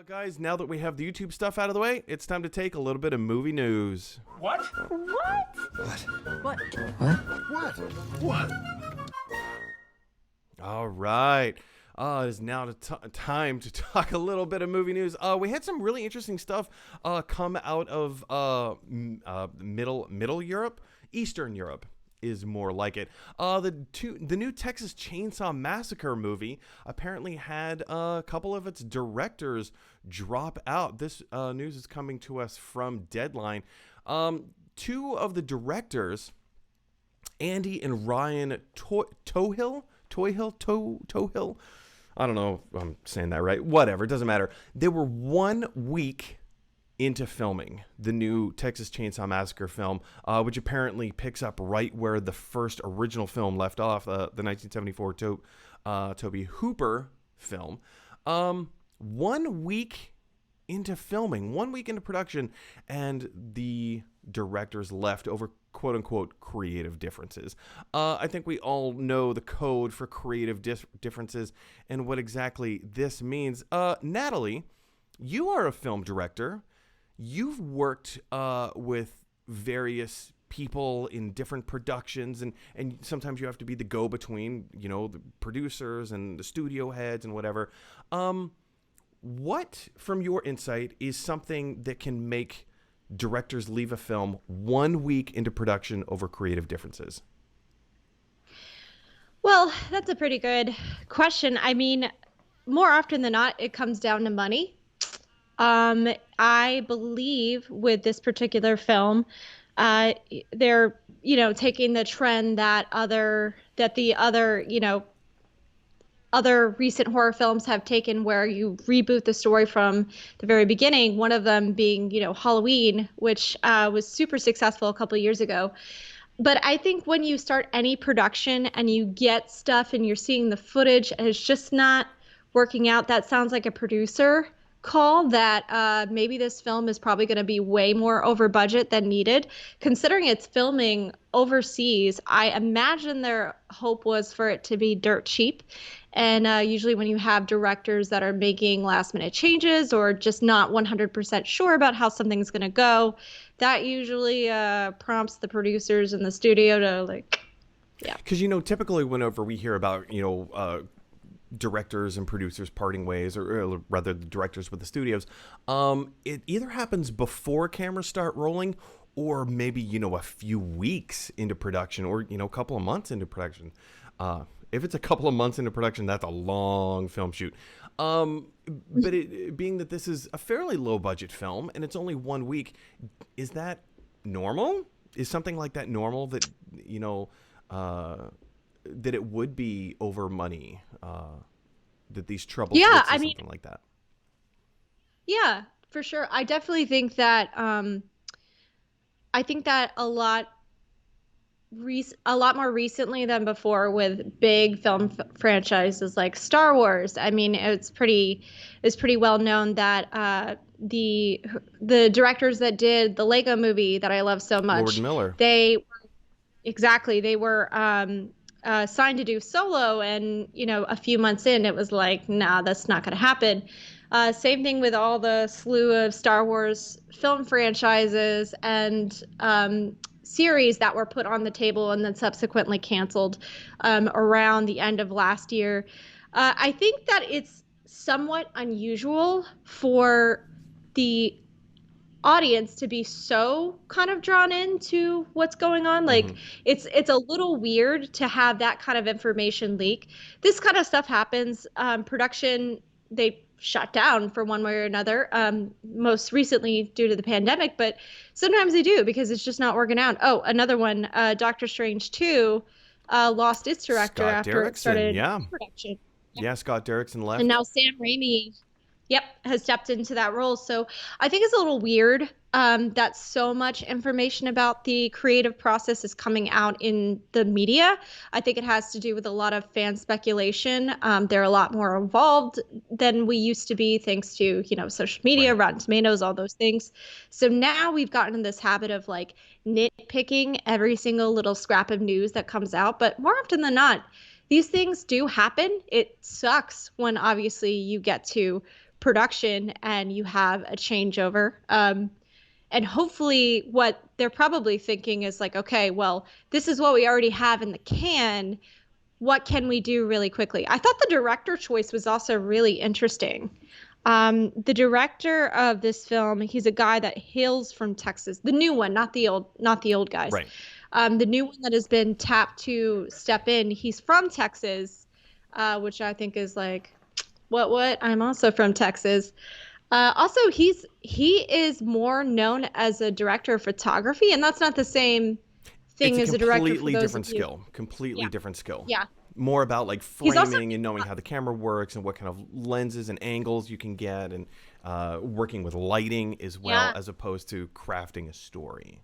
Guys, now that we have the YouTube stuff out of the way, it's time to take a little bit of movie news. What? What? All right. It is now time to talk a little bit of movie news. We had some really interesting stuff come out of Middle Europe, Eastern Europe is more like it. The new Texas Chainsaw Massacre movie apparently had a couple of its directors drop out. This news is coming to us from Deadline. Two of the directors, Andy and Ryan Tohill. I don't know if I'm saying that right. Whatever, it doesn't matter. They were 1 week into filming the new Texas Chainsaw Massacre film, which apparently picks up right where the first original film left off, the 1974 Tobe Hooper film. 1 week into filming, 1 week into production, and the directors left over quote-unquote creative differences. I think we all know the code for creative differences and what exactly this means. Natalie, you are a film director. You've worked with various people in different productions, and sometimes you have to be the go-between, the producers and the studio heads and whatever. What, from your insight, is something that can make directors leave a film 1 week into production over creative differences? Well, that's a pretty good question. I mean, more often than not, it comes down to money. I believe with this particular film, they're, taking the trend that the other recent horror films have taken, where you reboot the story from the very beginning, one of them being, Halloween, which was super successful a couple of years ago. But I think when you start any production and you get stuff and you're seeing the footage and it's just not working out, that sounds like a producer call that maybe this film is probably going to be way more over budget than needed. Considering it's filming overseas, I imagine their hope was for it to be dirt cheap. And usually when you have directors that are making last minute changes or just not 100% sure about how something's going to go, that usually prompts the producers in the studio to yeah. Because, typically whenever we hear about, directors and producers parting ways, or rather the directors with the studios, it either happens before cameras start rolling or maybe, a few weeks into production, or, a couple of months into production. If it's a couple of months into production, that's a long film shoot. But being that this is a fairly low budget film and it's only 1 week, is that normal? Is something like that normal, that, that it would be over money, that these troubles something like that? Yeah, for sure. I definitely think that a lot more recently than before, with big film franchises like Star Wars. I mean, it's pretty well known that the directors that did the Lego movie that I love so much, Lord Miller, they were signed to do Solo, and a few months in, it was like, nah, that's not going to happen. Same thing with all the slew of Star Wars film franchises and series that were put on the table and then subsequently canceled around the end of last year. I think that it's somewhat unusual for the audience to be so kind of drawn into what's going on. It's a little weird to have that kind of information leak. This kind of stuff happens. Production, they shut down for one way or another, most recently due to the pandemic, but sometimes they do because it's just not working out. Oh, another one, Doctor Strange 2 lost its director Scott after it started production. Yeah, Scott Derrickson left. And now Sam Raimi, has stepped into that role. So I think it's a little weird that so much information about the creative process is coming out in the media. I think it has to do with a lot of fan speculation. They're a lot more involved than we used to be, thanks to, social media, Right. Rotten Tomatoes, all those things. So now we've gotten in this habit of nitpicking every single little scrap of news that comes out. But more often than not, these things do happen. It sucks when obviously you get to production and you have a changeover. And hopefully what they're probably thinking is like, okay, well, this is what we already have in the can. What can we do really quickly? I thought the director choice was also really interesting. The director of this film, he's a guy that hails from Texas, the new one, not the old guys. Right. The new one that has been tapped to step in. He's from Texas, which I think is like, what? I'm also from Texas. Also, he is more known as a director of photography, and that's not the same thing as a director. Completely different skill. Completely different skill. Yeah. More about like He's also- framing and knowing how the camera works and what kind of lenses and angles you can get, and working with lighting as well, as opposed to crafting a story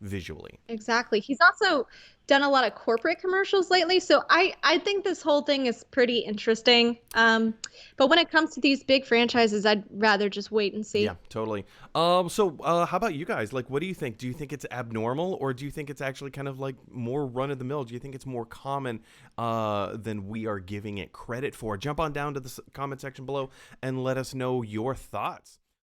visually. Exactly. He's also done a lot of corporate commercials lately. So I think this whole thing is pretty interesting. But when it comes to these big franchises, I'd rather just wait and see. Yeah, totally. So how about you guys? Like, what do you think? Do you think it's abnormal, or do you think it's actually kind of like more run of the mill? Do you think it's more common than we are giving it credit for? Jump on down to the comment section below and let us know your thoughts.